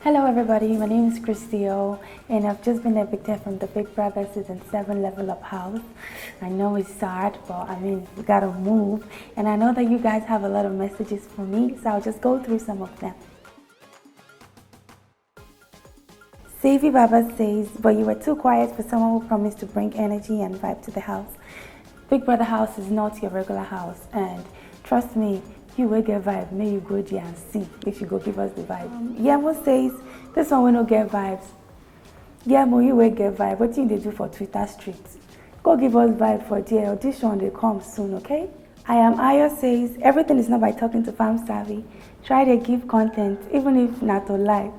Hello everybody, my name is Christio and I've just been evicted from the Big Brother Season 7 Level Up house. I know it's sad, but we gotta move. And I know that you guys have a lot of messages for me, so I'll just go through some of them. Savvy Baba says, but you were too quiet for someone who promised to bring energy and vibe to the house. Big Brother house is not your regular house, and trust me, you will get vibe. May you go there and see if you go give us the vibe. Yemo says, this one will not get vibes. Yemo, you will get vibe. What do you do for Twitter streets? Go give us vibe for the audition, they come soon, okay? I am Ayo says, everything is not by talking to Fam Savvy. Try to give content, even if not to lie.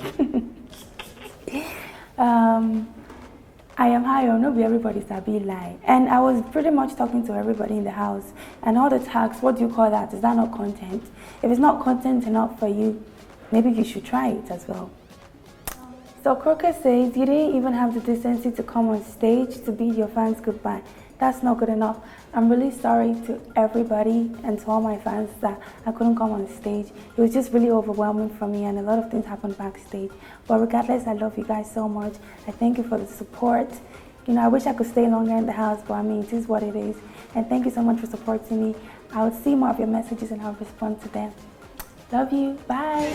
I am Hayo, no be everybody sabi lie. And I was pretty much talking to everybody in the house. And all the tags, what do you call that? Is that not content? If it's not content enough for you, maybe you should try it as well. So Crocker says, you didn't even have the decency to come on stage to bid your fans goodbye. That's not good enough. I'm really sorry to everybody and to all my fans that I couldn't come on stage. It was just really overwhelming for me and a lot of things happened backstage. But regardless, I love you guys so much. I thank you for the support. You know, I wish I could stay longer in the house, but it is what it is. And thank you so much for supporting me. I will see more of your messages and I'll respond to them. Love you. Bye.